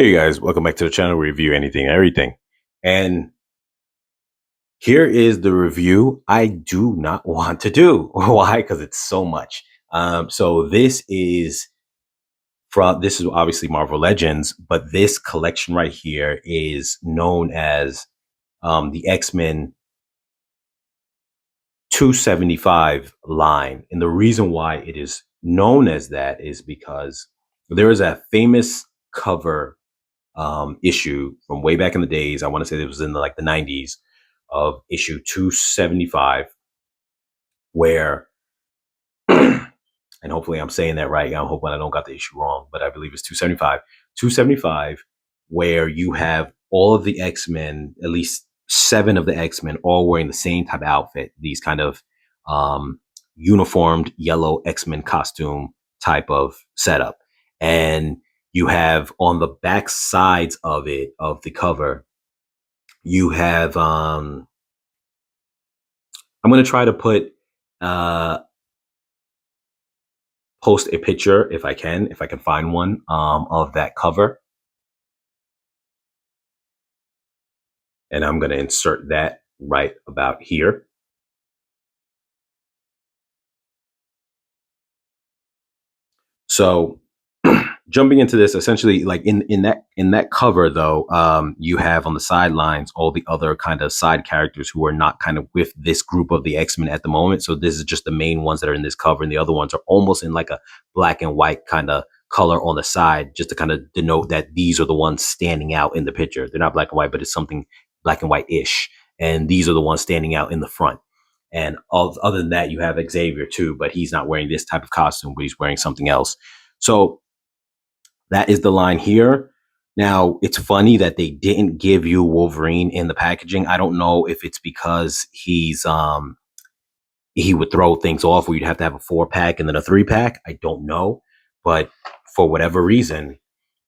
Hey guys, welcome back to the channel. We review anything and everything. And here is the review I do not want to do. Why? Because it's so much. So this is obviously Marvel Legends, but this collection right here is known as the X-Men 275 line. And the reason why it is known as that is because there is a famous cover issue from way back in the days. I want to say it was in the 90s of issue 275, where, and hopefully I'm saying that right. I'm hoping I don't got the issue wrong, but I believe it's 275, where you have all of the X-Men, at least 7 of the X-Men, all wearing the same type of outfit. These kind of uniformed yellow X-Men costume type of setup. And you have on the back sides of it, of the cover, you have, I'm going to try to post a picture if I can find one, of that cover. And I'm going to insert that right about here. So jumping into this, essentially, like in that cover though, you have on the sidelines all the other kind of side characters who are not kind of with this group of the X-Men at the moment. So this is just the main ones that are in this cover, and the other ones are almost in like a black and white kind of color on the side, just to kind of denote that these are the ones standing out in the picture. They're not black and white, but it's something black and white-ish, and these are the ones standing out in the front. And other than that, you have Xavier too, but he's not wearing this type of costume, but he's wearing something else. So that is the line here. Now, it's funny that they didn't give you Wolverine in the packaging. I don't know if it's because he would throw things off where you'd have to have a 4-pack and then a 3-pack. I don't know. But for whatever reason,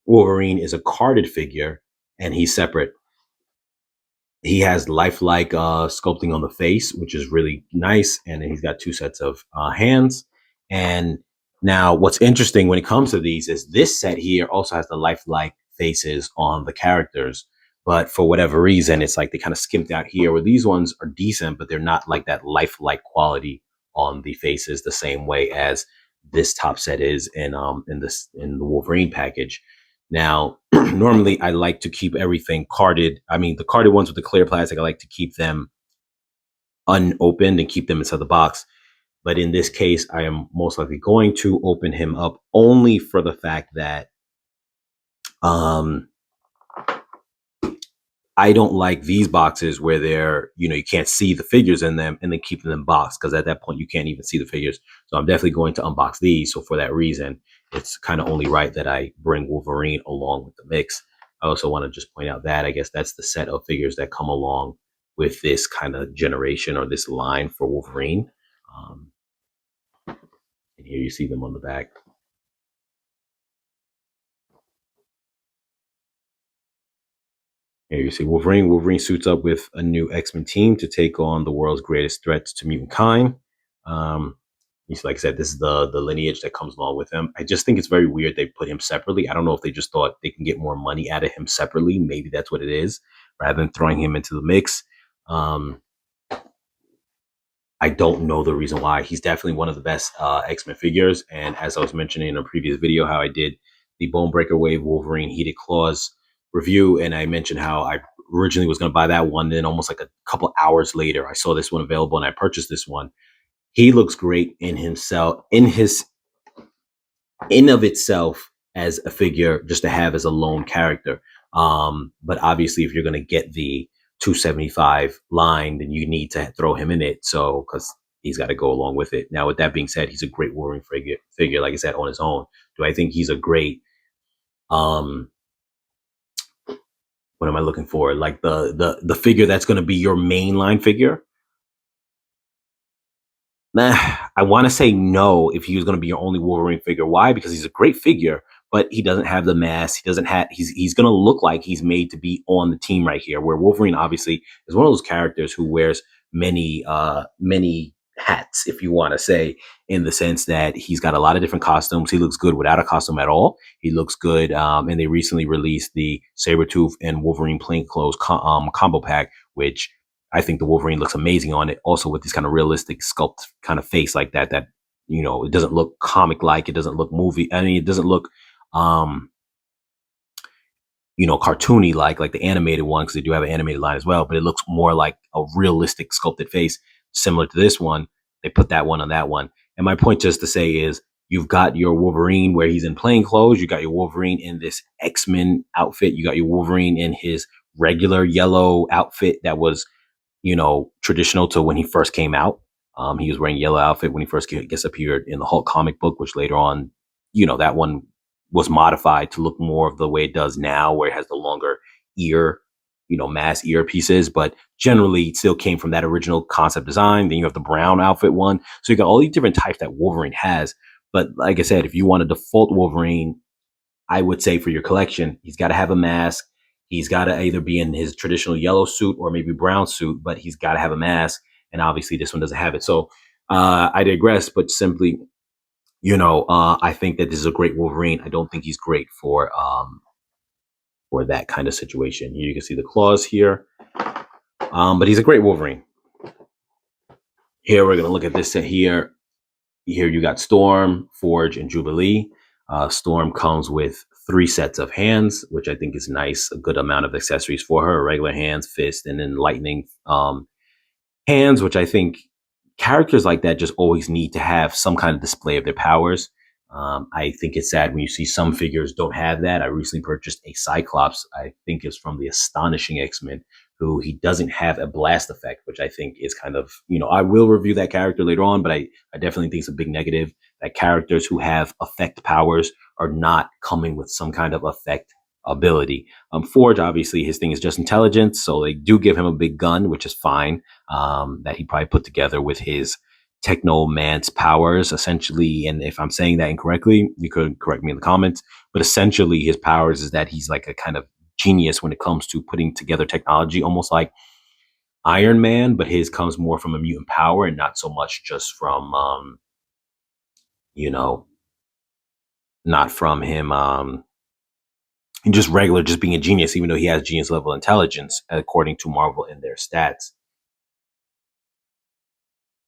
Wolverine is a carded figure and he's separate. He has lifelike sculpting on the face, which is really nice. And then he's got 2 sets of hands. And now, what's interesting when it comes to these is this set here also has the lifelike faces on the characters. But for whatever reason, it's like they kind of skimped out here, where these ones are decent, but they're not like that lifelike quality on the faces the same way as this top set is in the Wolverine package. Now, normally I like to keep everything carded. I mean, the carded ones with the clear plastic, I like to keep them unopened and keep them inside the box. But in this case, I am most likely going to open him up only for the fact that I don't like these boxes where they're, you can't see the figures in them and then keep them in box, because at that point you can't even see the figures. So I'm definitely going to unbox these. So for that reason, it's kind of only right that I bring Wolverine along with the mix. I also want to just point out that I guess that's the set of figures that come along with this kind of generation or this line for Wolverine. And here you see them on the back. Here you see Wolverine. Wolverine suits up with a new X-Men team to take on the world's greatest threats to mutant kind. Like I said, this is the lineage that comes along with him. I just think it's very weird they put him separately. I don't know if they just thought they can get more money out of him separately. Maybe that's what it is, rather than throwing him into the mix. I don't know the reason why. He's definitely one of the best X-Men figures. And as I was mentioning in a previous video, how I did the Bonebreaker Wave Wolverine Heated Claws review, and I mentioned how I originally was going to buy that one. Then almost like a couple hours later, I saw this one available and I purchased this one. He looks great in himself, in of itself, as a figure just to have as a lone character. But obviously, if you're going to get the 275 line, then you need to throw him in it. So, because he's got to go along with it. Now, with that being said, he's a great Wolverine figure, like I said, on his own. Do I think he's a great, what am I looking for? Like the figure that's going to be your mainline figure? Nah, I want to say no if he was going to be your only Wolverine figure. Why? Because he's a great figure, but he doesn't have the mask. He doesn't have, he's going to look like he's made to be on the team right here, where Wolverine obviously is one of those characters who wears many hats, if you want to say, in the sense that he's got a lot of different costumes. He looks good without a costume at all. He looks good. And they recently released the Sabretooth and Wolverine plainclothes combo pack, which I think the Wolverine looks amazing on it. Also with this kind of realistic sculpt kind of face like that, it doesn't look comic like. It doesn't look movie. I mean, it doesn't look, cartoony like the animated one, because they do have an animated line as well, but it looks more like a realistic sculpted face similar to this one. They put that one on that one. And my point just to say is you've got your Wolverine where he's in plain clothes. You got your Wolverine in this X-Men outfit. You got your Wolverine in his regular yellow outfit that was, traditional to when he first came out. He was wearing yellow outfit when he first gets appeared in the Hulk comic book, which later on, that one was modified to look more of the way it does now, where it has the longer ear, mass ear pieces, but generally it still came from that original concept design. Then you have the brown outfit one. So you got all these different types that Wolverine has. But like I said, if you want a default Wolverine, I would say for your collection, he's got to have a mask. He's got to either be in his traditional yellow suit or maybe brown suit, but he's got to have a mask. And obviously this one doesn't have it. So I digress, but simply, I think that this is a great Wolverine. I don't think he's great for that kind of situation. You can see the claws here, but he's a great Wolverine. Here we're going to look at this set here. Here you got Storm, Forge, and Jubilee. Storm comes with 3 sets of hands, which I think is nice. A good amount of accessories for her: regular hands, fist, and then lightning hands, which I think characters like that just always need to have some kind of display of their powers. I think it's sad when you see some figures don't have that. I recently purchased a Cyclops, I think is from the Astonishing X-Men, who he doesn't have a blast effect, which I think is kind of, I will review that character later on, but I definitely think it's a big negative that characters who have effect powers are not coming with some kind of effect ability. Forge, obviously, his thing is just intelligence, so they do give him a big gun, which is fine, that he probably put together with his technomance powers, essentially. And if I'm saying that incorrectly, you could correct me in the comments, but essentially his powers is that he's like a kind of genius when it comes to putting together technology, almost like Iron Man, but his comes more from a mutant power and not so much just from, not from him, just regular, just being a genius, even though he has genius level intelligence, according to Marvel in their stats.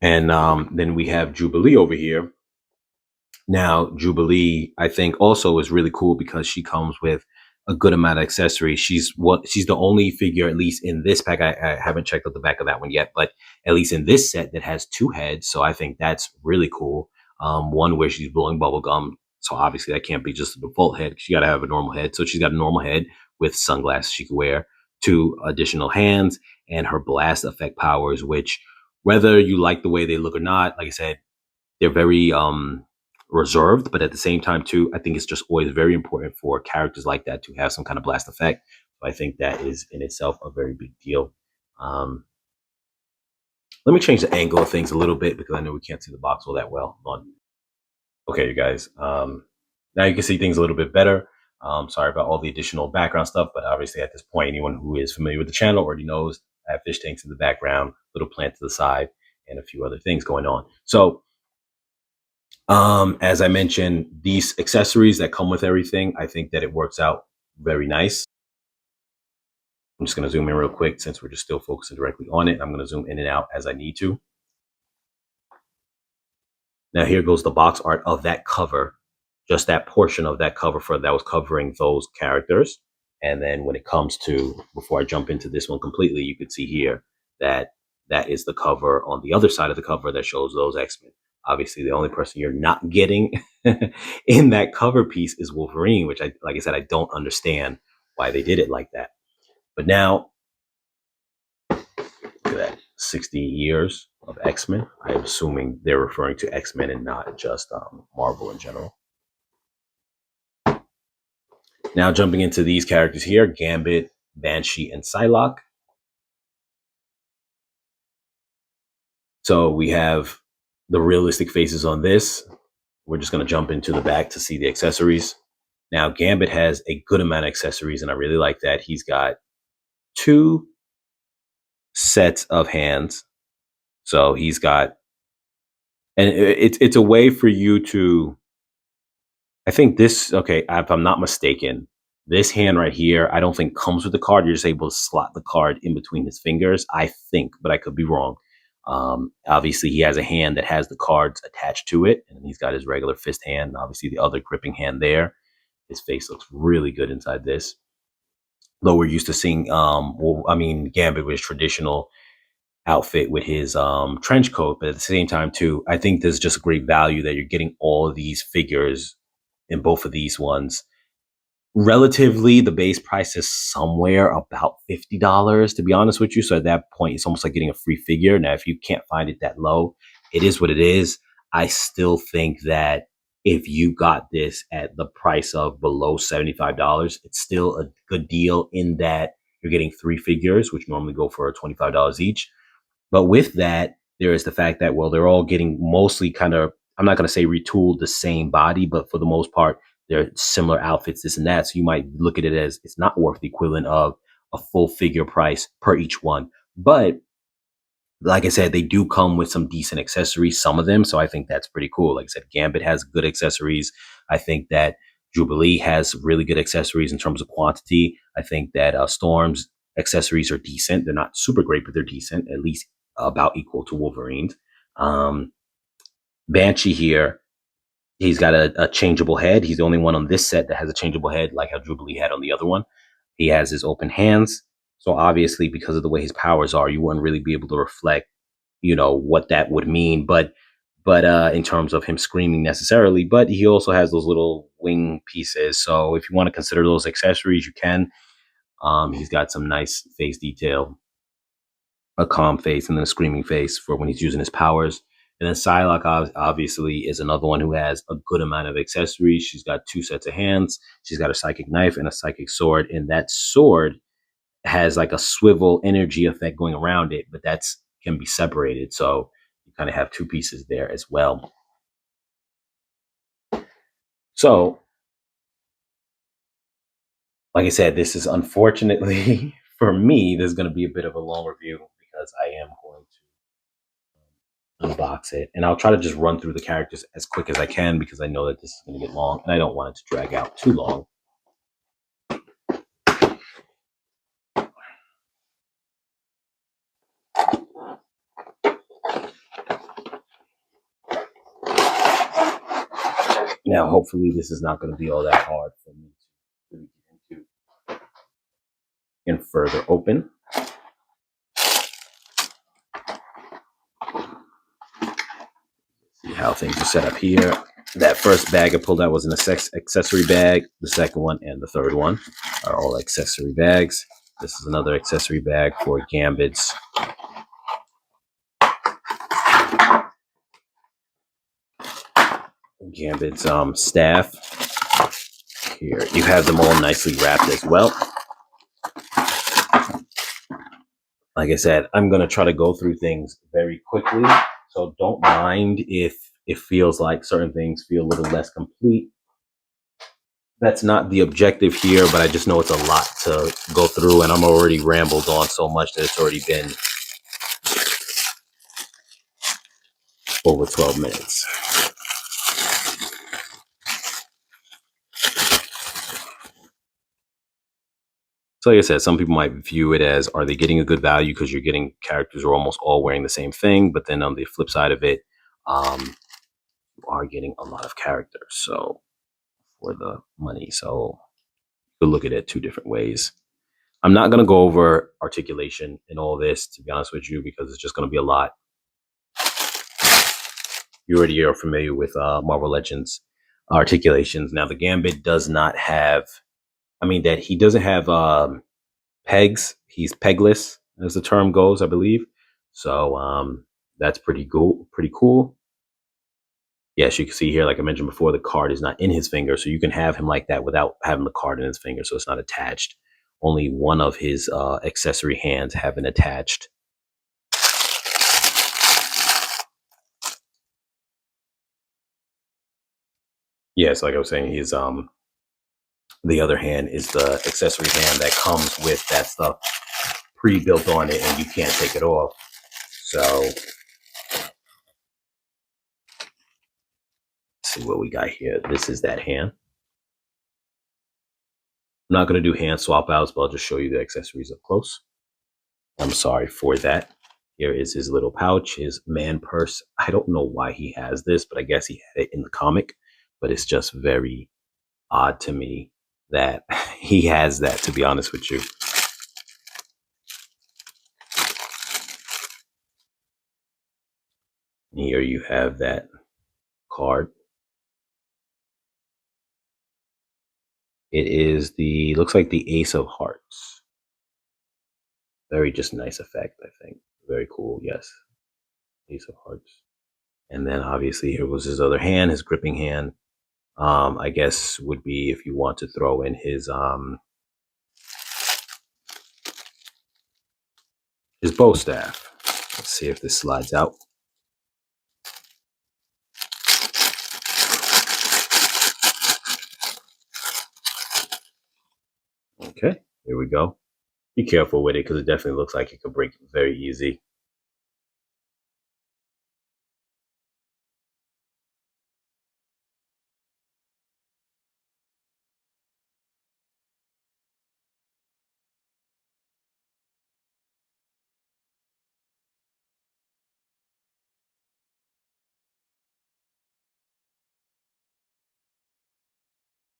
And then we have Jubilee over here. Now, Jubilee, I think, also is really cool because she comes with a good amount of accessories. She's the only figure, at least in this pack. I haven't checked out the back of that one yet, but at least in this set that has 2 heads. So I think that's really cool. One where she's blowing bubble gum. So obviously that can't be just a default head. She got to have a normal head. So she's got a normal head with sunglasses she could wear, 2 additional hands, and her blast effect powers, which whether you like the way they look or not, like I said, they're very reserved, but at the same time too, I think it's just always very important for characters like that to have some kind of blast effect. So I think that is in itself a very big deal. Let me change the angle of things a little bit because I know we can't see the box all that well. Okay, you guys, now you can see things a little bit better. Sorry about all the additional background stuff, but obviously at this point, anyone who is familiar with the channel already knows I have fish tanks in the background, little plant to the side, and a few other things going on. So as I mentioned, these accessories that come with everything, I think that it works out very nice. I'm just going to zoom in real quick since we're just still focusing directly on it. I'm going to zoom in and out as I need to. Now here goes the box art of that cover, just that portion of that cover that was covering those characters. And then when it comes to, before I jump into this one completely, you can see here that that is the cover on the other side of the cover that shows those X-Men. Obviously, the only person you're not getting in that cover piece is Wolverine, which like I said, I don't understand why they did it like that. But now, look at that, 60 years of X-Men. I'm assuming they're referring to X-Men and not just Marvel in general. Now jumping into these characters here, Gambit, Banshee, and Psylocke. So we have the realistic faces on this. We're just going to jump into the back to see the accessories. Now, Gambit has a good amount of accessories, and I really like that. He's got 2 sets of hands. So he's got And it's a way for you to, I think this, okay, if I'm not mistaken, this hand right here, I don't think comes with the card. You're just able to slot the card in between his fingers, I think, but I could be wrong. Obviously, he has a hand that has the cards attached to it, and he's got his regular fist hand, and obviously the other gripping hand there. His face looks really good inside this. Though we're used to seeing, Gambit was traditional outfit with his trench coat, but at the same time, too, I think there's just a great value that you're getting all of these figures in both of these ones. Relatively, the base price is somewhere about $50, to be honest with you. So at that point, it's almost like getting a free figure. Now, if you can't find it that low, it is what it is. I still think that if you got this at the price of below $75, it's still a good deal in that you're getting three figures, which normally go for $25 each. But with that, there is the fact that, well, they're all getting mostly kind of, I'm not going to say retooled the same body, but for the most part, they're similar outfits, this and that. So you might look at it as it's not worth the equivalent of a full figure price per each one. But like I said, they do come with some decent accessories, some of them. So I think that's pretty cool. Like I said, Gambit has good accessories. I think that Jubilee has really good accessories in terms of quantity. I think that Storm's accessories are decent. They're not super great, but they're decent, at least about equal to Wolverine's. Banshee here, he's got a changeable head. He's the only one on this set that has a changeable head, like how Jubilee had on the other one. He has his open hands. So obviously, because of the way his powers are, you wouldn't really be able to reflect, what that would mean. But in terms of him screaming necessarily, but he also has those little wing pieces. So if you want to consider those accessories, you can. He's got some nice face detail, a calm face, and then a screaming face for when he's using his powers. And then Psylocke obviously is another one who has a good amount of accessories. She's got two sets of hands. She's got a psychic knife and a psychic sword. And that sword has like a swivel energy effect going around it, but that's can be separated. So you kind of have two pieces there as well. So, like I said, this is unfortunately for me, there's going to be a bit of a long review because I am going to unbox it, and I'll try to just run through the characters as quick as I can because I know that this is going to get long and I don't want it to drag out too long. Now, hopefully this is not going to be all that hard for me to get into and further open. See how things are set up here. That first bag I pulled out was an accessory bag. The second one and the third one are all accessory bags. This is another accessory bag for Gambit's staff. Here you have them all nicely wrapped as well. Like I said, I'm going to try to go through things very quickly. So don't mind if it feels like certain things feel a little less complete. That's not the objective here, but I just know it's a lot to go through, and I'm already rambled on so much that it's already been over 12 minutes. So like I said, some people might view it as, are they getting a good value because you're getting characters who are almost all wearing the same thing? But then on the flip side of it, you are getting a lot of characters. So for the money, so you could look at it two different ways. I'm not going to go over articulation in all this, to be honest with you, because it's just going to be a lot. You already are familiar with Marvel Legends articulations. Now, the Gambit does not have, he doesn't have pegs. He's pegless, as the term goes, I believe. So that's pretty cool. Yes, you can see here, like I mentioned before, the card is not in his finger, so you can have him like that without having the card in his finger, so it's not attached. Only one of his accessory hands have been attached. Yes, like I was saying, his the other hand is the accessory hand that comes with that stuff pre-built on it, and you can't take it off. So see what we got here. This is that hand. I'm not going to do hand swap outs, but I'll just show you the accessories up close. I'm sorry for that. Here is his little pouch, his man purse. I don't know why he has this, but I guess he had it in the comic. But it's just very odd to me that he has that, to be honest with you. Here you have that card. It is looks like the Ace of Hearts. Very just nice effect, I think. Very cool, yes. Ace of Hearts. And then obviously here was his other hand, his gripping hand. I guess would be if you want to throw in his bow staff. Let's see if this slides out. Okay, here we go. Be careful with it because it definitely looks like it could break very easy.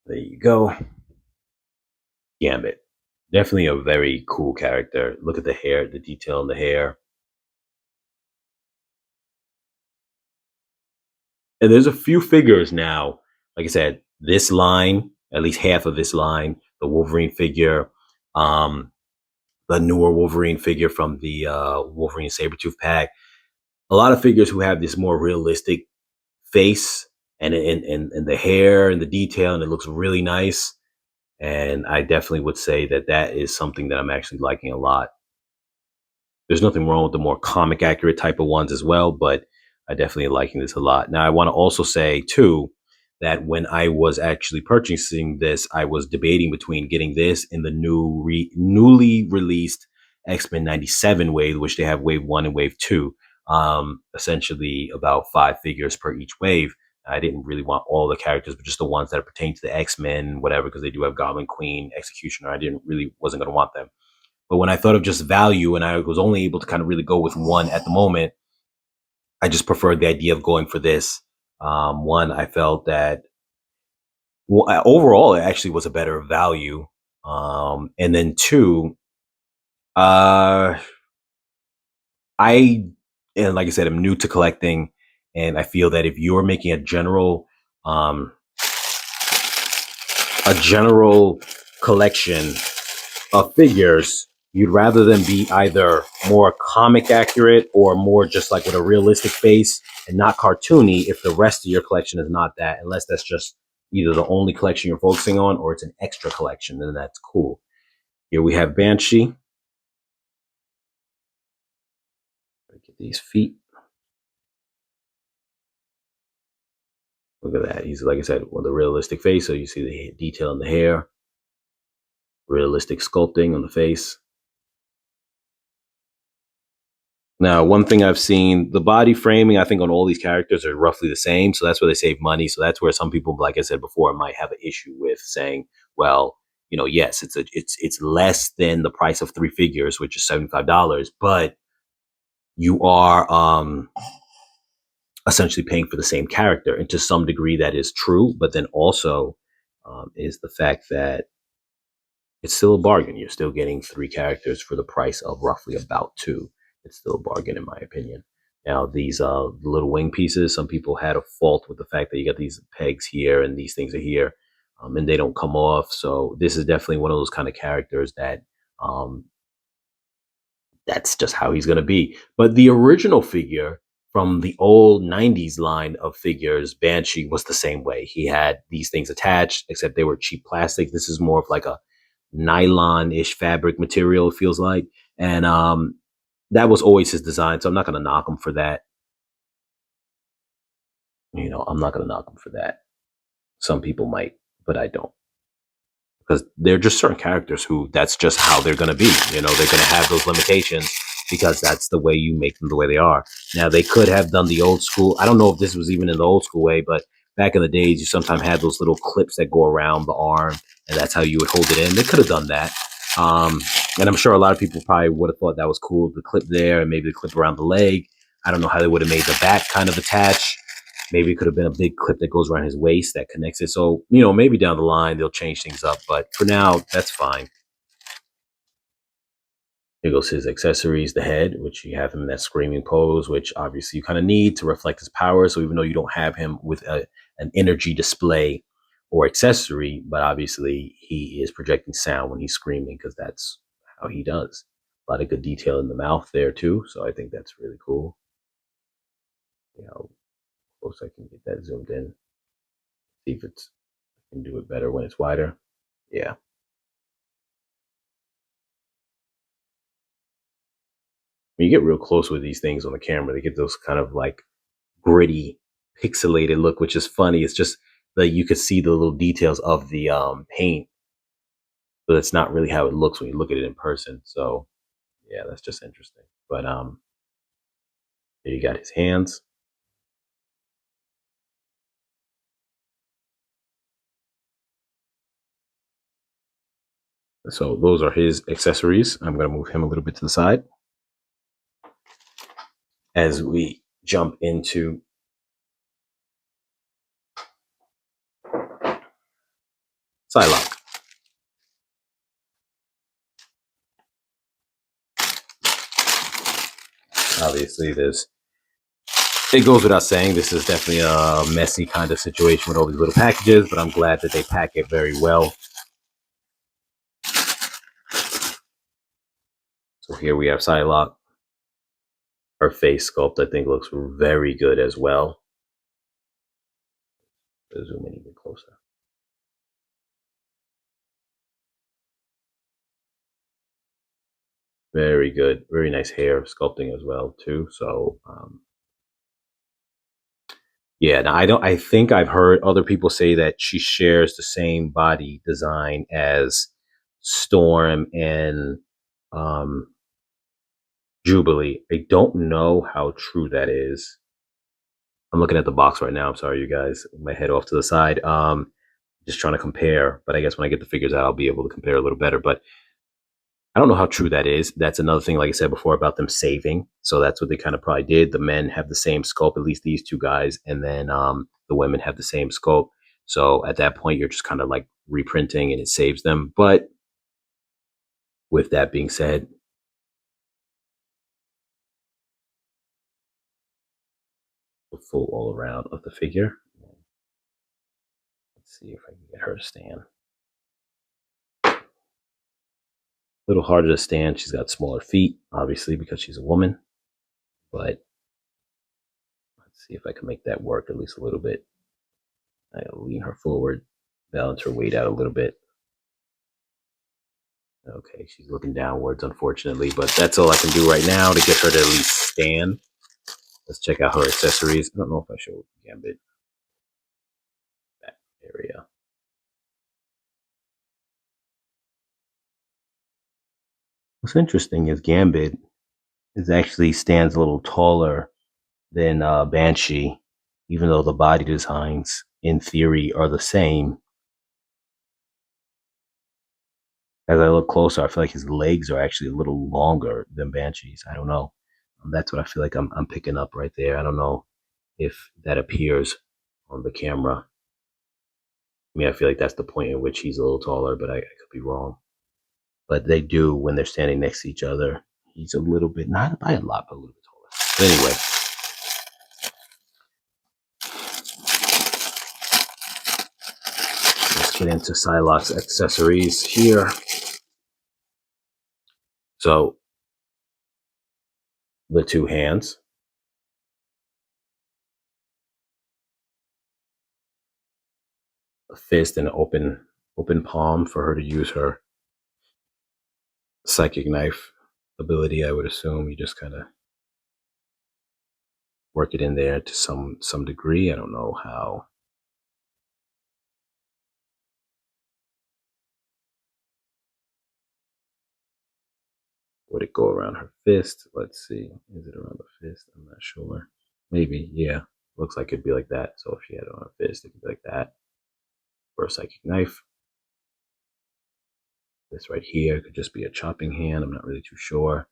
There you go. Gambit. Definitely a very cool character. Look at the hair, the detail in the hair. And there's a few figures now. Like I said, this line, at least half of this line, the Wolverine figure, the newer Wolverine figure from the Wolverine Sabretooth pack. A lot of figures who have this more realistic face and the hair and the detail, and it looks really nice. And I definitely would say that that is something that I'm actually liking a lot. There's nothing wrong with the more comic accurate type of ones as well, but I definitely liking this a lot. Now, I want to also say too that when I was actually purchasing this, I was debating between getting this in the newly released X-Men 97 wave, which they have wave 1 and wave 2, essentially about 5 figures per each wave. I didn't really want all the characters, but just the ones that pertain to the X-Men, whatever, because they do have Goblin Queen, Executioner. I wasn't going to want them. But when I thought of just value and I was only able to kind of really go with one at the moment, I just preferred the idea of going for this. One, I felt that overall it actually was a better value. And then two, and like I said, I'm new to collecting, and I feel that if you're making a general collection of figures, you'd rather them be either more comic accurate or more just like with a realistic face and not cartoony if the rest of your collection is not that, unless that's just either the only collection you're focusing on or it's an extra collection, then that's cool. Here we have Banshee. Get these feet. Look at that. He's, like I said, with a realistic face, so you see the detail in the hair. Realistic sculpting on the face. Now, one thing I've seen, the body framing, I think on all these characters are roughly the same. So that's where they save money. So that's where some people, like I said before, might have an issue with saying, well, you know, yes, it's less than the price of 3 figures, which is $75, but you are essentially paying for the same character. And to some degree that is true, but then also is the fact that it's still a bargain. You're still getting 3 characters for the price of roughly about 2. It's still a bargain, in my opinion. Now, these little wing pieces, some people had a fault with the fact that you got these pegs here and these things are here, and they don't come off. So this is definitely one of those kind of characters that that's just how he's going to be. But the original figure from the old 90s line of figures, Banshee, was the same way. He had these things attached, except they were cheap plastic. This is more of like a nylon-ish fabric material, it feels like. And that was always his design, so I'm not going to knock him for that. You know, I'm not going to knock him for that. Some people might, but I don't. Because they're just certain characters who that's just how they're going to be. You know, they're going to have those limitations because that's the way you make them the way they are. Now, they could have done the old school. I don't know if this was even in the old school way, but back in the days, you sometimes had those little clips that go around the arm, and that's how you would hold it in. They could have done that. And I'm sure a lot of people probably would have thought that was cool, the clip there, and maybe the clip around the leg. I don't know how they would have made the back kind of attach. Maybe it could have been a big clip that goes around his waist that connects it. So, maybe down the line they'll change things up. But for now, that's fine. Here goes his accessories, the head, which you have him in that screaming pose, which obviously you kind of need to reflect his power. So even though you don't have him with an energy display or accessory, but obviously he is projecting sound when he's screaming because that's how he does. A lot of good detail in the mouth there too. So I think that's really cool. How close I can get that zoomed in. See if I can do it better when it's wider. Yeah. When you get real close with these things on the camera, they get those kind of like gritty, pixelated look, which is funny. It's just that you could see the little details of the paint, but that's not really how it looks when you look at it in person. So yeah, that's just interesting. But there you got his hands. So those are his accessories. I'm going to move him a little bit to the side as we jump into Psylocke. Obviously, it goes without saying, this is definitely a messy kind of situation with all these little packages, but I'm glad that they pack it very well. So here we have Psylocke. Her face sculpt, I think, looks very good as well. Let's zoom in even closer. Very good. Very nice hair sculpting as well, too. So, yeah, now I think I've heard other people say that she shares the same body design as Storm and um, Jubilee. I don't know how true that is. I'm looking at the box right now. I'm sorry, you guys. My head off to the side. Just trying to compare, but I guess when I get the figures out, I'll be able to compare a little better. But I don't know how true that is. That's another thing, like I said before, about them saving. So that's what they kind of probably did. The men have the same sculpt, at least these two guys, and then the women have the same sculpt. So at that point, you're just kind of like reprinting, and it saves them. But with that being said, the full all around of the figure. Let's see if I can get her to stand. A little harder to stand. She's got smaller feet, obviously, because she's a woman. But let's see if I can make that work at least a little bit. I'll lean her forward, balance her weight out a little bit. Okay, she's looking downwards, unfortunately, but that's all I can do right now to get her to at least stand. Let's check out her accessories. I don't know if I showed Gambit that area. What's interesting is Gambit actually stands a little taller than Banshee, even though the body designs, in theory, are the same. As I look closer, I feel like his legs are actually a little longer than Banshee's. I don't know. That's what I feel like I'm picking up right there. I don't know if that appears on the camera. I mean, I feel like that's the point at which he's a little taller, but I could be wrong. But they do, when they're standing next to each other, he's a little bit, not by a lot, but a little bit taller. But anyway, let's get into Psylocke's accessories here. So, the two hands. A fist and an open palm for her to use her psychic knife ability. I would assume you just kind of work it in there to some degree. I don't know how. Would it go around her fist? Let's see. Is it around the fist? I'm not sure. Maybe, yeah. Looks like it'd be like that. So if she had it on her fist, it could be like that. For a psychic knife. This right here could just be a chopping hand. I'm not really too sure.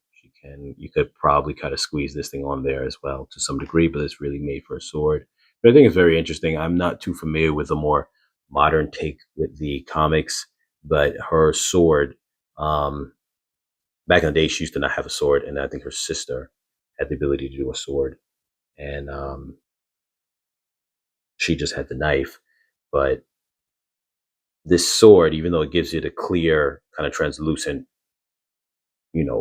You could probably kind of squeeze this thing on there as well to some degree, but it's really made for a sword. But I think it's very interesting. I'm not too familiar with the more modern take with the comics, but her sword, back in the day, she used to not have a sword, and I think her sister had the ability to do a sword, and she just had the knife. But this sword, even though it gives you the clear, kind of translucent,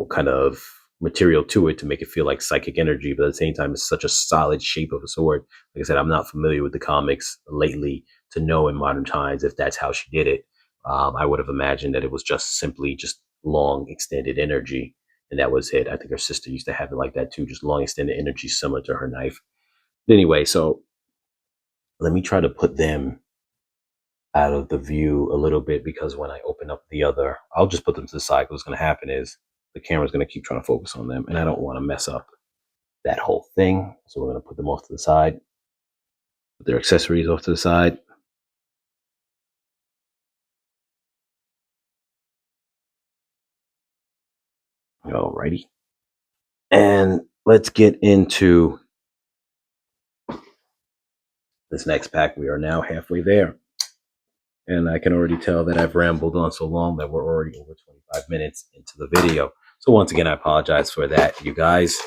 kind of material to it to make it feel like psychic energy, but at the same time, it's such a solid shape of a sword. Like I said, I'm not familiar with the comics lately to know in modern times if that's how she did it. I would have imagined that it was just simply just long extended energy, and that was it. I think her sister used to have it like that too, just long extended energy similar to her knife. Anyway, so let me try to put them out of the view a little bit, because when I open up the other, I'll just put them to the side. What's going to happen is the camera's going to keep trying to focus on them, and I don't want to mess up that whole thing. So we're going to put them off to the side, put their accessories off to the side. Alrighty. And let's get into this next pack. We are now halfway there. And I can already tell that I've rambled on so long that we're already over 25 minutes into the video. So once again, I apologize for that, you guys.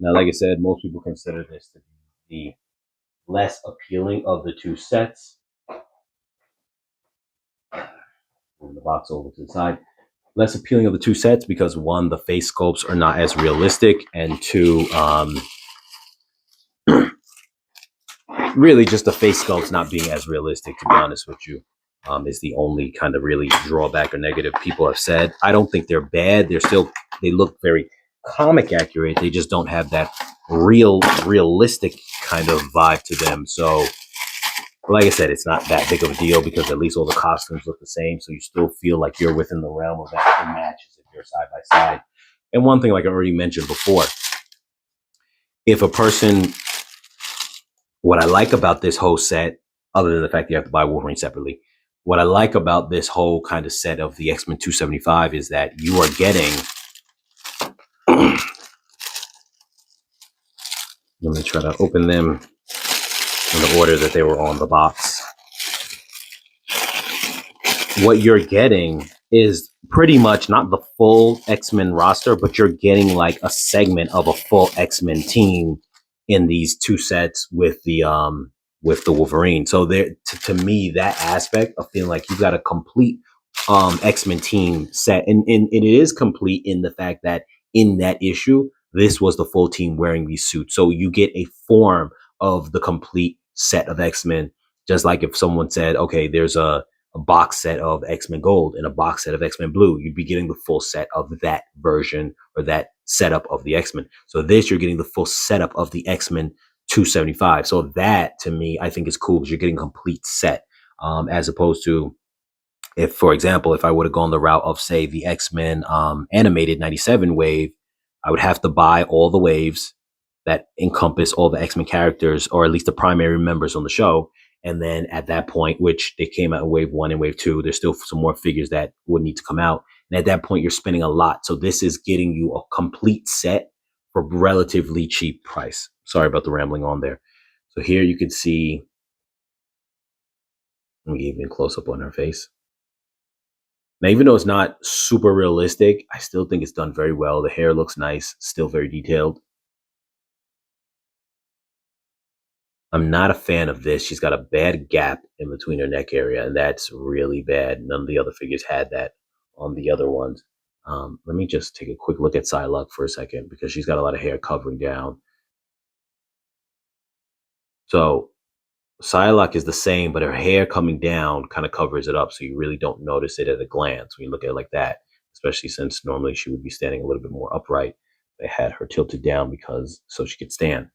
Now, like I said, most people consider this to be the less appealing of the two sets. Move the box over to the side. Less appealing of the two sets because, one, the face sculpts are not as realistic, and two, really just the face sculpts not being as realistic, to be honest with you, is the only kind of really drawback or negative people have said. I don't think they're bad. They look very comic accurate. They just don't have that realistic kind of vibe to them. So, like I said, it's not that big of a deal because at least all the costumes look the same. So you still feel like you're within the realm of that matches if you're side by side. And one thing, like I already mentioned before, if a person, what I like about this whole set, other than the fact that you have to buy Wolverine separately, what I like about this whole kind of set of the X-Men 275 is that you are getting, let me try to open them in the order that they were on the box. What you're getting is pretty much not the full X-Men roster, but you're getting like a segment of a full X-Men team in these two sets with the Wolverine. So there, to me, that aspect of feeling like you got a complete X-Men team set, and it is complete in the fact that in that issue, this was the full team wearing these suits. So you get a form of the complete set of X-Men, just like if someone said, okay, there's a box set of X-Men Gold and a box set of X-Men Blue, you'd be getting the full set of that version or that setup of the X-Men. So this, you're getting the full setup of the X-Men 275. So that, to me, I think is cool because you're getting a complete set, as opposed to, if, for example, if I would have gone the route of, say, the X-Men animated 97 wave, I would have to buy all the waves that encompass all the X-Men characters, or at least the primary members on the show. And then at that point, which they came out in wave 1 and wave 2, there's still some more figures that would need to come out. And at that point, you're spending a lot. So this is getting you a complete set for relatively cheap price. Sorry about the rambling on there. So here you can see, let me give you a close up on her face. Now, even though it's not super realistic, I still think it's done very well. The hair looks nice, still very detailed. I'm not a fan of this. She's got a bad gap in between her neck area, and that's really bad. None of the other figures had that on the other ones. Let me just take a quick look at Psylocke for a second, because she's got a lot of hair covering down. So Psylocke is the same, but her hair coming down kind of covers it up, so you really don't notice it at a glance when you look at it like that, especially since normally she would be standing a little bit more upright. They had her tilted down because so she could stand.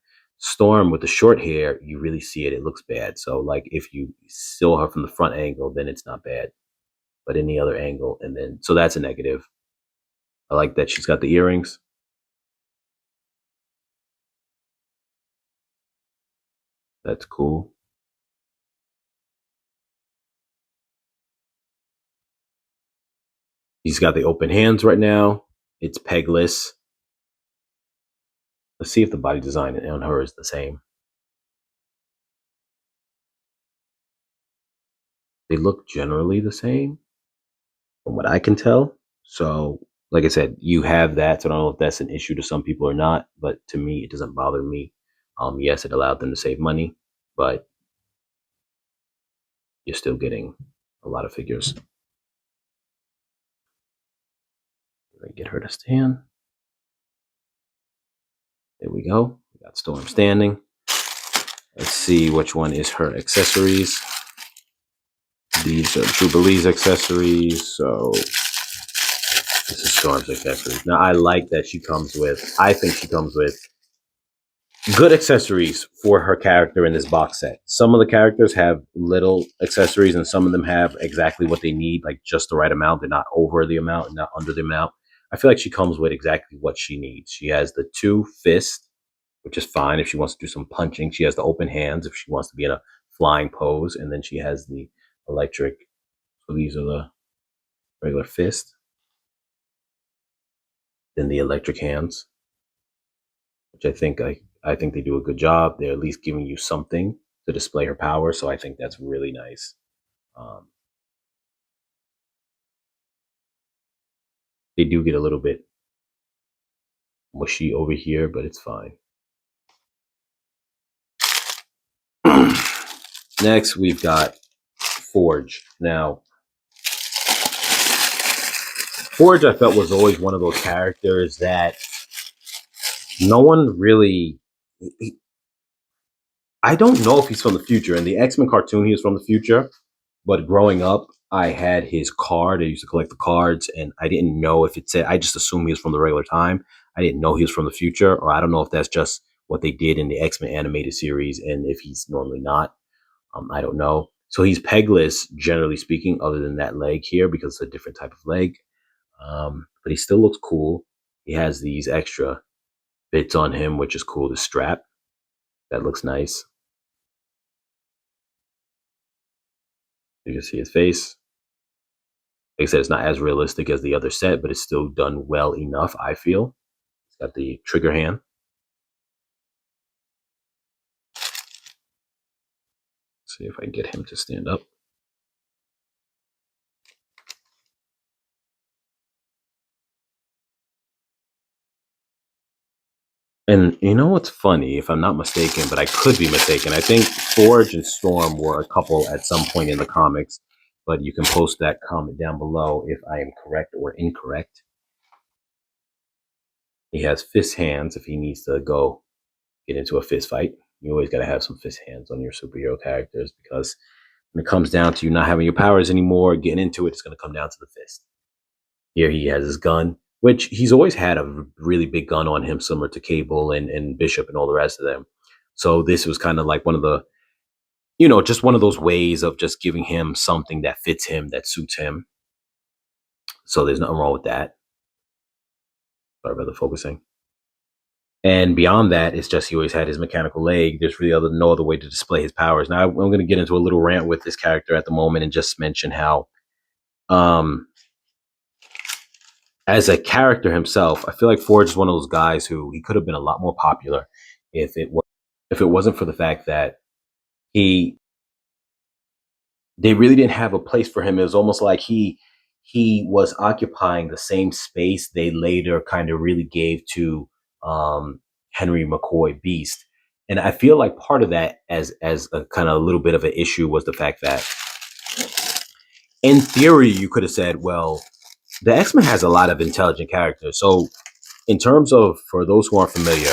Storm with the short hair, you really see it. It looks bad. So like if you still her from the front angle, then it's not bad. But any other angle, and then so that's a negative. I like that she's got the earrings. That's cool. He's got the open hands right now. It's pegless. Let's see if the body design on her is the same. They look generally the same from what I can tell. So, like I said, you have that. So I don't know if that's an issue to some people or not, but to me, it doesn't bother me. Yes, it allowed them to save money, but you're still getting a lot of figures. Get her to stand. There we go. We got Storm standing. Let's see which one is her accessories. These are Jubilee's accessories. So this is Storm's accessories. Now I like that she comes with, I think she comes with good accessories for her character in this box set. Some of the characters have little accessories and some of them have exactly what they need, like just the right amount. They're not over the amount and not under the amount. I feel like she comes with exactly what she needs. She has the 2 fists, which is fine if she wants to do some punching. She has the open hands if she wants to be in a flying pose. And then she has the electric. So these are the regular fist. Then the electric hands, which I think they do a good job. They're at least giving you something to display her power. So I think that's really nice. They do get a little bit mushy over here, but it's fine. Next, we've got Forge. Now, Forge, I felt, was always one of those characters that no one really. I don't know if he's from the future. In the X-Men cartoon, he was from the future. But growing up, I had his card. I used to collect the cards, and I didn't know if it said. I just assumed he was from the regular time. I didn't know he was from the future, or I don't know if that's just what they did in the X-Men animated series, and if he's normally not. I don't know. So he's pegless, generally speaking, other than that leg here, because it's a different type of leg. But he still looks cool. He has these extra bits on him, which is cool. The strap, that looks nice. You can see his face. Like I said, it's not as realistic as the other set, but it's still done well enough, I feel. It's got the trigger hand. Let's see if I can get him to stand up. And you know what's funny, if I'm not mistaken, but I could be mistaken. I think Forge and Storm were a couple at some point in the comics, but you can post that comment down below if I am correct or incorrect. He has fist hands if he needs to go get into a fist fight. You always got to have some fist hands on your superhero characters, because when it comes down to you not having your powers anymore, getting into it, it's going to come down to the fist. Here he has his gun, which he's always had a really big gun on him, similar to Cable and Bishop and all the rest of them. So this was kind of like one of the, just one of those ways of just giving him something that fits him, that suits him. So there's nothing wrong with that. Sorry about the focusing. And beyond that, it's just he always had his mechanical leg. There's really no other way to display his powers. Now, I'm going to get into a little rant with this character at the moment and just mention how, as a character himself, I feel like Forge is one of those guys who he could have been a lot more popular if it wasn't for the fact that they really didn't have a place for him. It was almost like he was occupying the same space they later kind of really gave to Henry McCoy Beast. And I feel like part of that, as a kind of a little bit of an issue, was the fact that in theory you could have said, well, the X-Men has a lot of intelligent characters. So in terms of, for those who aren't familiar,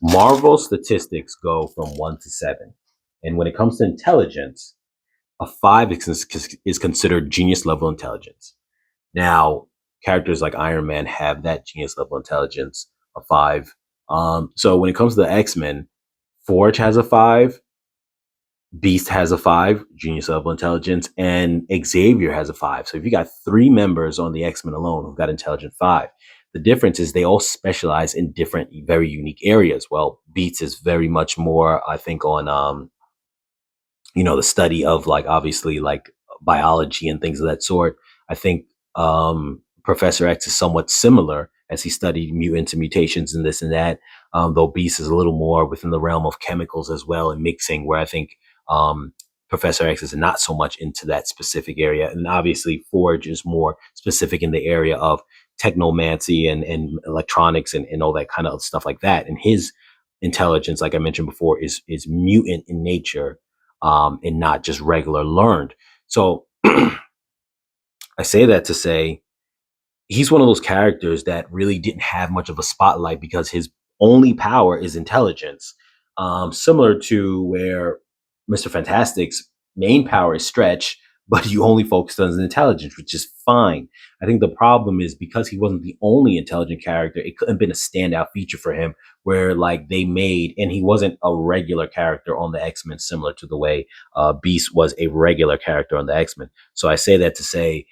Marvel statistics go from 1 to 7. And when it comes to intelligence, a 5 is considered genius level intelligence. Now, characters like Iron Man have that genius level intelligence of 5. So when it comes to the X-Men, Forge has a 5, Beast has a 5, genius level intelligence, and Xavier has a 5. So if you got 3 members on the X-Men alone who've got intelligent 5, the difference is they all specialize in different, very unique areas. Well, Beast is very much more, I think, on the study of, like, obviously, like, biology and things of that sort. I think Professor X is somewhat similar as he studied mutants and mutations and this and that. Though Beast is a little more within the realm of chemicals as well and mixing, where I think um, Professor X is not so much into that specific area. And obviously Forge is more specific in the area of technomancy and electronics and all that kind of stuff like that. And his intelligence, like I mentioned before, is mutant in nature, and not just regular learned. So I say that to say he's one of those characters that really didn't have much of a spotlight because his only power is intelligence. Similar to where Mr. Fantastic's main power is stretch, but you only focused on his intelligence, which is fine. I think the problem is because he wasn't the only intelligent character, it couldn't have been a standout feature for him where, like, they made, and he wasn't a regular character on the X-Men, similar to the way Beast was a regular character on the X-Men. So I say that to say,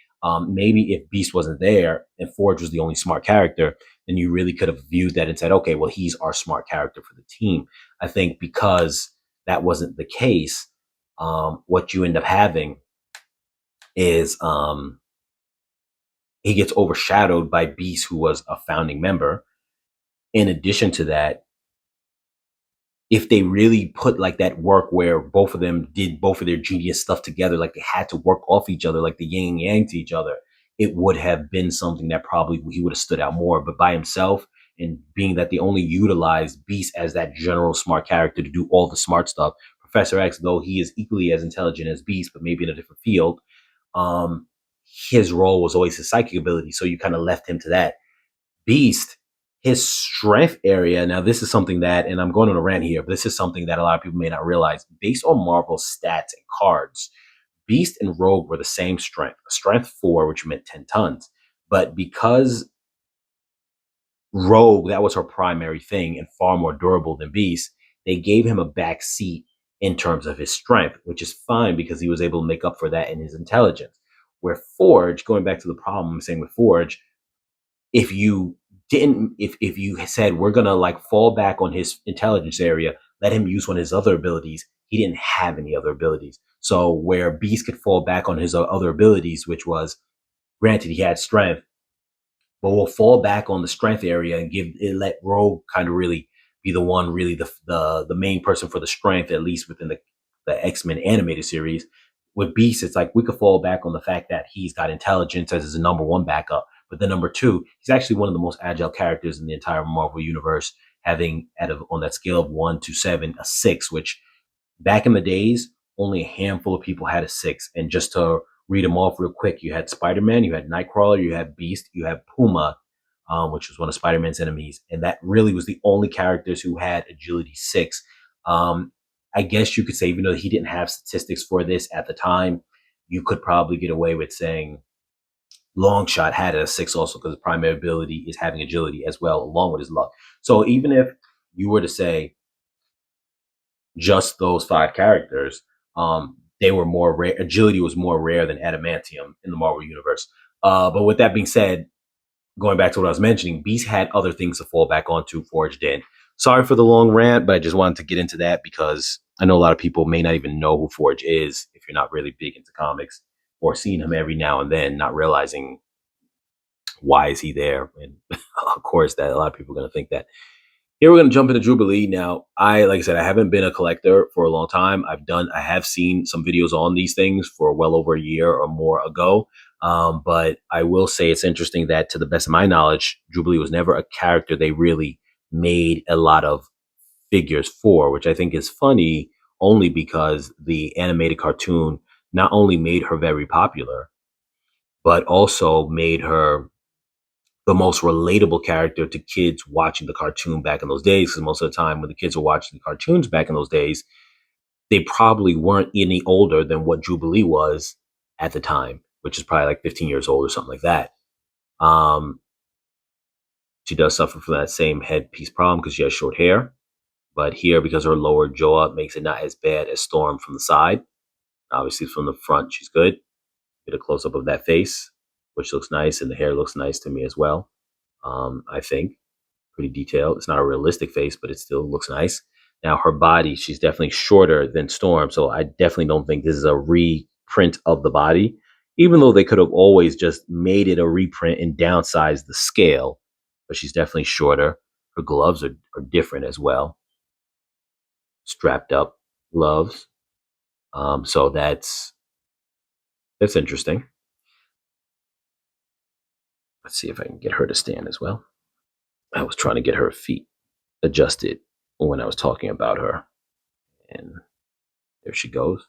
maybe if Beast wasn't there and Forge was the only smart character, then you really could have viewed that and said, okay, well, he's our smart character for the team. I think because that wasn't the case, what you end up having is he gets overshadowed by Beast, who was a founding member. In addition to that, if they really put like that work where both of them did both of their genius stuff together, like they had to work off each other, like the yin and yang to each other, it would have been something that probably he would have stood out more. But by himself, and being that they only utilized Beast as that general smart character to do all the smart stuff, Professor X, though he is equally as intelligent as Beast, but maybe in a different field, um, his role was always his psychic ability. So you kind of left him to that. Beast, his strength area. Now, this is something that, and I'm going on a rant here, but this is something that a lot of people may not realize. Based on Marvel's stats and cards, Beast and Rogue were the same strength, strength 4, which meant 10 tons. But because Rogue, that was her primary thing and far more durable than Beast, they gave him a back seat in terms of his strength, which is fine because he was able to make up for that in his intelligence. Where Forge, going back to the problem I'm saying with Forge, if you didn't, if you said we're gonna like fall back on his intelligence area, let him use one of his other abilities, he didn't have any other abilities. So where Beast could fall back on his other abilities, which was, granted, he had strength, but we'll fall back on the strength area and give it, let Rogue kind of really be the one, really the main person for the strength, at least within the X-Men animated series. With Beast, it's like we could fall back on the fact that he's got intelligence as his number one backup, but then number two, he's actually one of the most agile characters in the entire Marvel universe, having on that scale of 1 to 7 a 6, which back in the days only a handful of people had a 6. And just to read them off real quick, you had Spider-Man, you had Nightcrawler, you had Beast, you had Puma, which was one of Spider-Man's enemies, and that really was the only characters who had agility 6. I guess you could say, even though he didn't have statistics for this at the time, you could probably get away with saying Longshot had a 6 also, because his primary ability is having agility as well, along with his luck. So even if you were to say just those 5 characters, they were more rare. Agility was more rare than adamantium in the Marvel universe. But with that being said, going back to what I was mentioning, Beast had other things to fall back onto. Forge did. Sorry for the long rant, but I just wanted to get into that because I know a lot of people may not even know who Forge is if you're not really big into comics, or seeing him every now and then, not realizing why is he there. And of course, that a lot of people are going to think that. Here we're going to jump into Jubilee. Now, like I said, I haven't been a collector for a long time. I have seen some videos on these things for well over a year or more ago. But I will say it's interesting that, to the best of my knowledge, Jubilee was never a character they really made a lot of figures for, which I think is funny, only because the animated cartoon not only made her very popular, but also made her the most relatable character to kids watching the cartoon back in those days. Because most of the time when the kids were watching the cartoons back in those days, they probably weren't any older than what Jubilee was at the time, which is probably like 15 years old or something like that. She does suffer from that same headpiece problem because she has short hair. But here, because her lower jaw makes it not as bad as Storm from the side. Obviously, from the front, she's good. Get a close up of that face, which looks nice, and the hair looks nice to me as well. I think pretty detailed. It's not a realistic face, but it still looks nice. Now, her body, she's definitely shorter than Storm, so I definitely don't think this is a reprint of the body, even though they could have always just made it a reprint and downsized the scale. But she's definitely shorter. Her gloves are different as well, strapped up gloves. So that's interesting. Let's see if I can get her to stand as well. I was trying to get her feet adjusted when I was talking about her. And there she goes.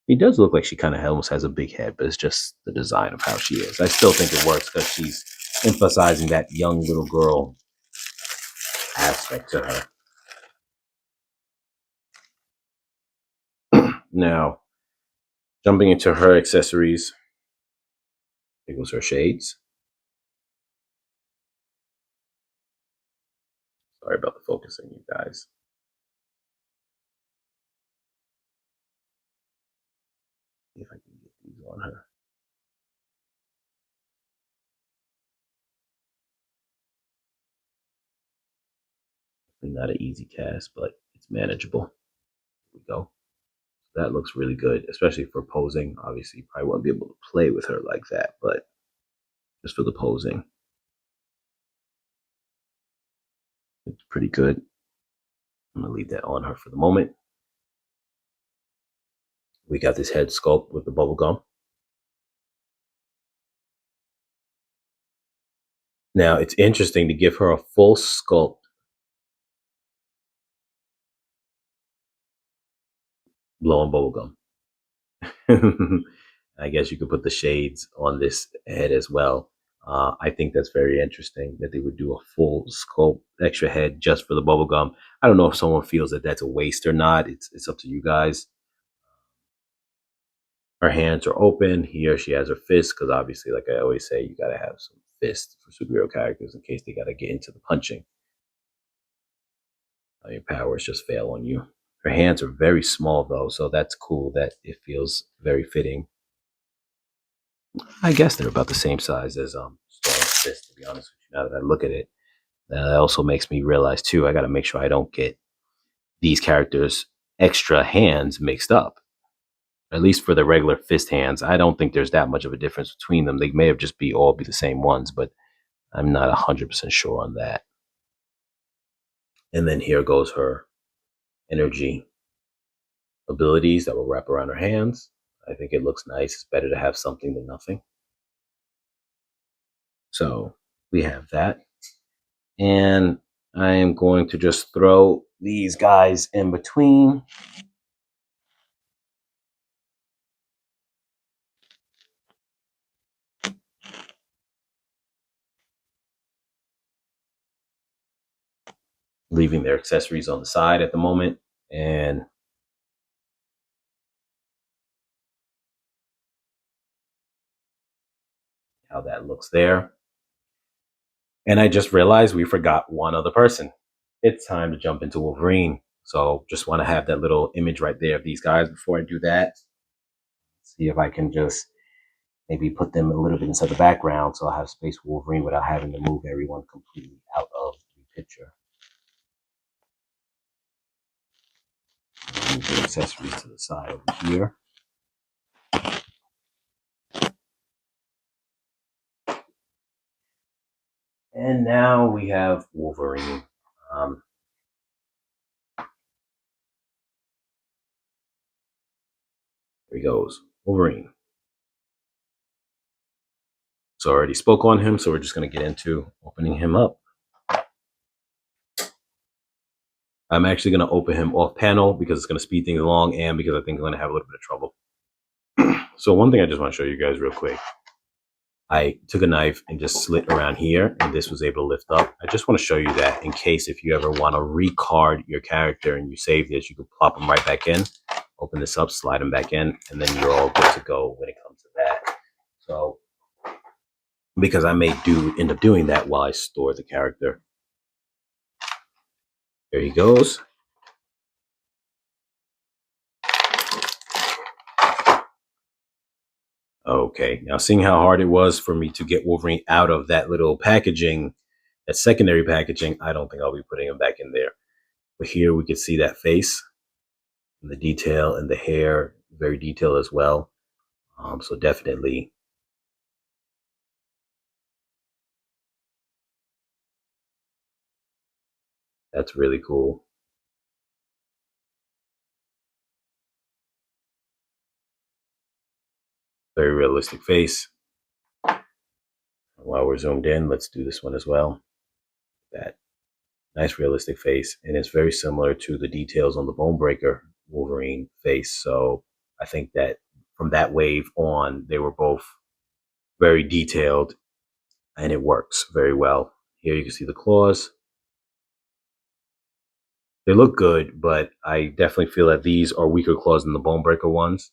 She does look like she kind of almost has a big head, but it's just the design of how she is. I still think it works because she's emphasizing that young little girl aspect to her. Now, jumping into her accessories, here goes her shades. Sorry about the focusing, you guys. See if I can get these on her. Not an easy task, but it's manageable. Here we go. That looks really good, especially for posing. Obviously, you probably won't be able to play with her like that, but just for the posing, it's pretty good. I'm gonna leave that on her for the moment. We got this head sculpt with the bubble gum. Now it's interesting to give her a full sculpt, blowing bubble gum. I guess you could put the shades on this head as well. I think that's very interesting that they would do a full sculpt extra head just for the bubble gum. I don't know if someone feels that that's a waste or not. It's up to you guys. Her hands are open. Here she has her fists because obviously, like I always say, you got to have some fists for superhero characters in case they got to get into the punching. Your powers just fail on you. Her hands are very small though, so that's cool that it feels very fitting. I guess they're about the same size as Storm's fist, to be honest with you. Now that I look at it, that also makes me realize too. I got to make sure I don't get these characters' extra hands mixed up. At least for the regular fist hands, I don't think there's that much of a difference between them. They may have just be the same ones, but I'm not 100% sure on that. And then here goes her energy abilities that will wrap around her hands. I think it looks nice. It's better to have something than nothing. So we have that. And I am going to just throw these guys in between. Leaving their accessories on the side at the moment. And how that looks there. And I just realized we forgot one other person. It's time to jump into Wolverine. So just want to have that little image right there of these guys before I do that. See if I can just maybe put them a little bit inside the background so I have space for Wolverine without having to move everyone completely out of the picture. Move the accessories to the side over here. And now we have Wolverine. Here he goes. Wolverine. So I already spoke on him, so we're just going to get into opening him up. I'm actually going to open him off panel because it's going to speed things along and because I think I'm going to have a little bit of trouble. So one thing I just want to show you guys real quick. I took a knife and just slit around here, and this was able to lift up. I just want to show you that in case if you ever want to recard your character and you save this, you can plop them right back in, open this up, slide them back in, and then you're all good to go when it comes to that. So because I may end up doing that while I store the character. There he goes. Okay, now seeing how hard it was for me to get Wolverine out of that little packaging, that secondary packaging, I don't think I'll be putting him back in there. But here we can see that face, and the detail, and the hair, very detailed as well. So definitely, that's really cool. Very realistic face. While we're zoomed in, let's do this one as well. That nice realistic face, and it's very similar to the details on the Bonebreaker Wolverine face. So I think that from that wave on, they were both very detailed, and it works very well. Here you can see the claws. They look good, but I definitely feel that these are weaker claws than the Bonebreaker ones.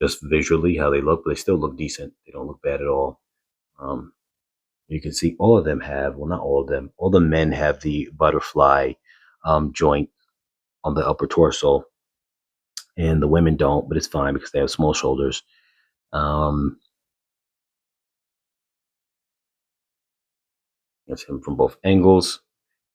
Just visually, how they look, but they still look decent. They don't look bad at all. Um, you can see all of them have, well, not all of them, all the men have the butterfly joint on the upper torso, and the women don't, but it's fine because they have small shoulders. Um, that's him from both angles.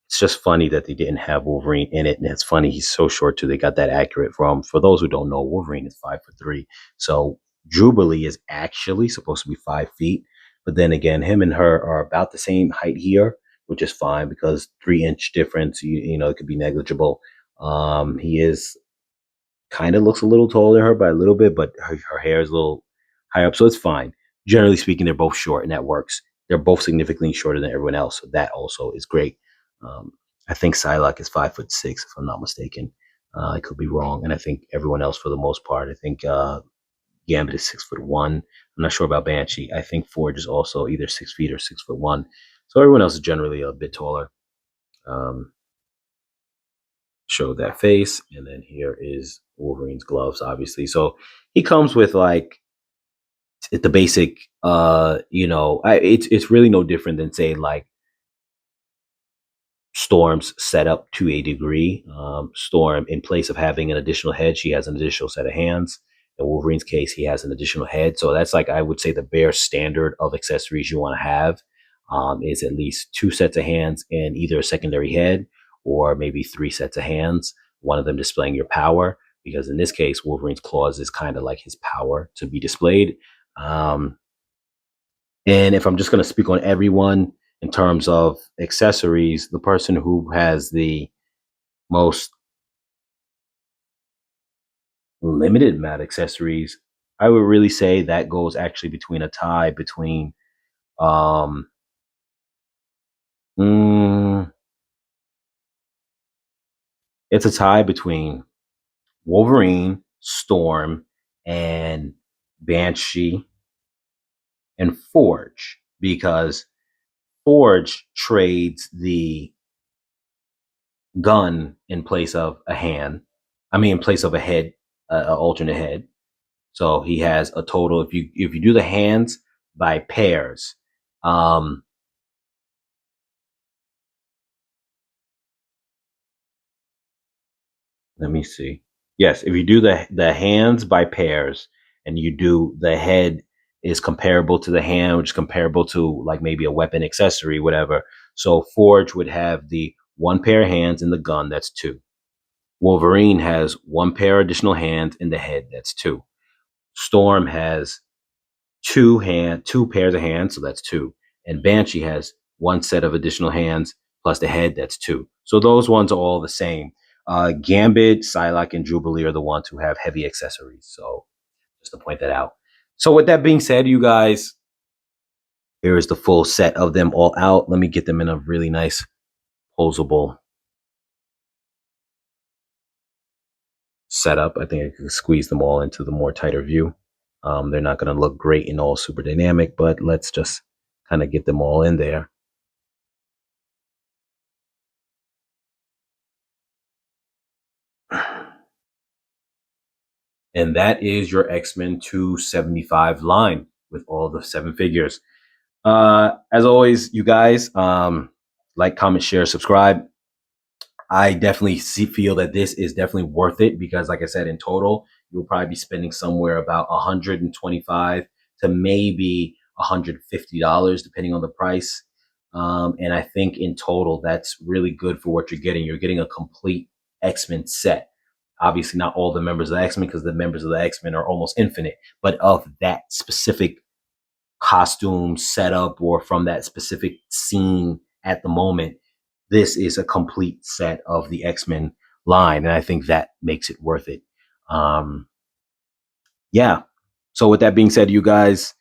It's just funny that they didn't have Wolverine in it, and it's funny he's so short too. They got that accurate from. For those who don't know, Wolverine is 5'3", so Jubilee is actually supposed to be 5 feet. But then again, him and her are about the same height here, which is fine because 3 inch difference, you know, it could be negligible. He is kind of looks a little taller than her by a little bit, but her hair is a little higher up, so it's fine. Generally speaking, they're both short, and that works. They're both significantly shorter than everyone else, so that also is great. Um, I think Psylocke is 5'6", if I'm not mistaken. I could be wrong, and I think everyone else, for the most part, I think Gambit is 6'1". I'm not sure about Banshee. I think Forge is also either 6 feet or 6'1". So everyone else is generally a bit taller. Um, show that face, and then here is Wolverine's gloves, obviously. So he comes with like the basic, it's really no different than say like Storm's set up to a degree. Storm, in place of having an additional head, she has an additional set of hands. In Wolverine's case, he has an additional head. So that's like, I would say, the bare standard of accessories you want to have is at least 2 sets of hands and either a secondary head or maybe 3 sets of hands, one of them displaying your power. Because in this case, Wolverine's claws is kind of like his power to be displayed. Um, and if I'm just going to speak on everyone in terms of accessories, the person who has the most limited amount of accessories, I would really say that goes actually between a tie between um mm, it's a tie between Wolverine, Storm, and Banshee and Forge, because Forge trades the gun in place of a hand. I mean, in place of a head, an alternate head. So he has a total. If you do the hands by pairs, um, let me see. Yes, if you do the hands by pairs, and you do the head is comparable to the hand, which is comparable to like maybe a weapon accessory, whatever. So Forge would have the one pair of hands in the gun. That's two. Wolverine has one pair additional hands in the head. That's two. Storm has two pairs of hands, so that's two. And Banshee has one set of additional hands plus the head, that's two. So those ones are all the same. Gambit, Psylocke, and Jubilee are the ones who have heavy accessories. So just to point that out. So with that being said, you guys, here is the full set of them all out. Let me get them in a really nice posable setup. I think I can squeeze them all into the more tighter view. They're not going to look great in all super dynamic, but let's just kind of get them all in there. And that is your X-Men 275 line with all the 7 figures. As always, you guys, like, comment, share, subscribe. I definitely feel that this is definitely worth it because, like I said, in total, you'll probably be spending somewhere about 125 to maybe $150, depending on the price. And I think in total, that's really good for what you're getting. You're getting a complete X-Men set. Obviously, not all the members of the X-Men because the members of the X-Men are almost infinite, but of that specific costume setup or from that specific scene at the moment, this is a complete set of the X-Men line. And I think that makes it worth it. Yeah. So with that being said, you guys,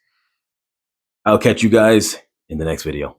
I'll catch you guys in the next video.